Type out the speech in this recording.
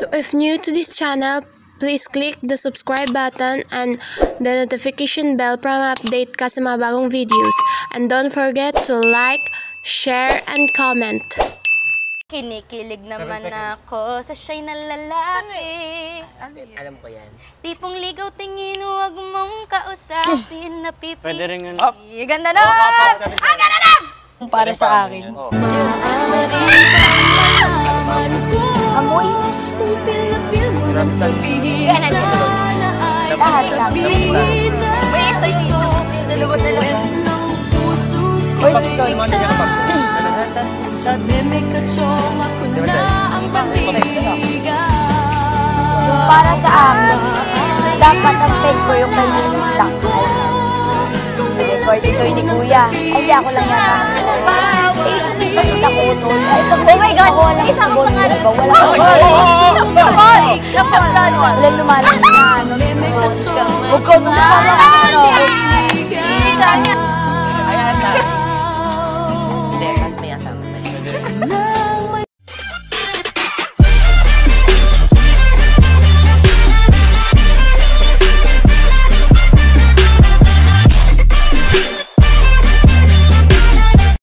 So if new to this channel, please click the subscribe button and the notification bell para ma-update ka sa mga bagong videos. And don't forget to like, share, and comment. Kinikilig naman ako sa siya'y na lalaki. Alam ko yan. Tipong ligaw tingin, huwag mong kausapin, napipi. Pwede rin yun. Ganda na! Ang ganda na! Para sa akin. Amoy. Ganan ko. Lahat lang. May isa ito. Dalawa. Uy, Sikoy. Para sa akin, dapat ang peg ko yung kay Nini lang. Record ito ni Kuya. Ay, hindi ako lang yata. Isang itakuton. Oh my God! Isang ko nga. Walang lumalang na ano. Huwag ko nung parang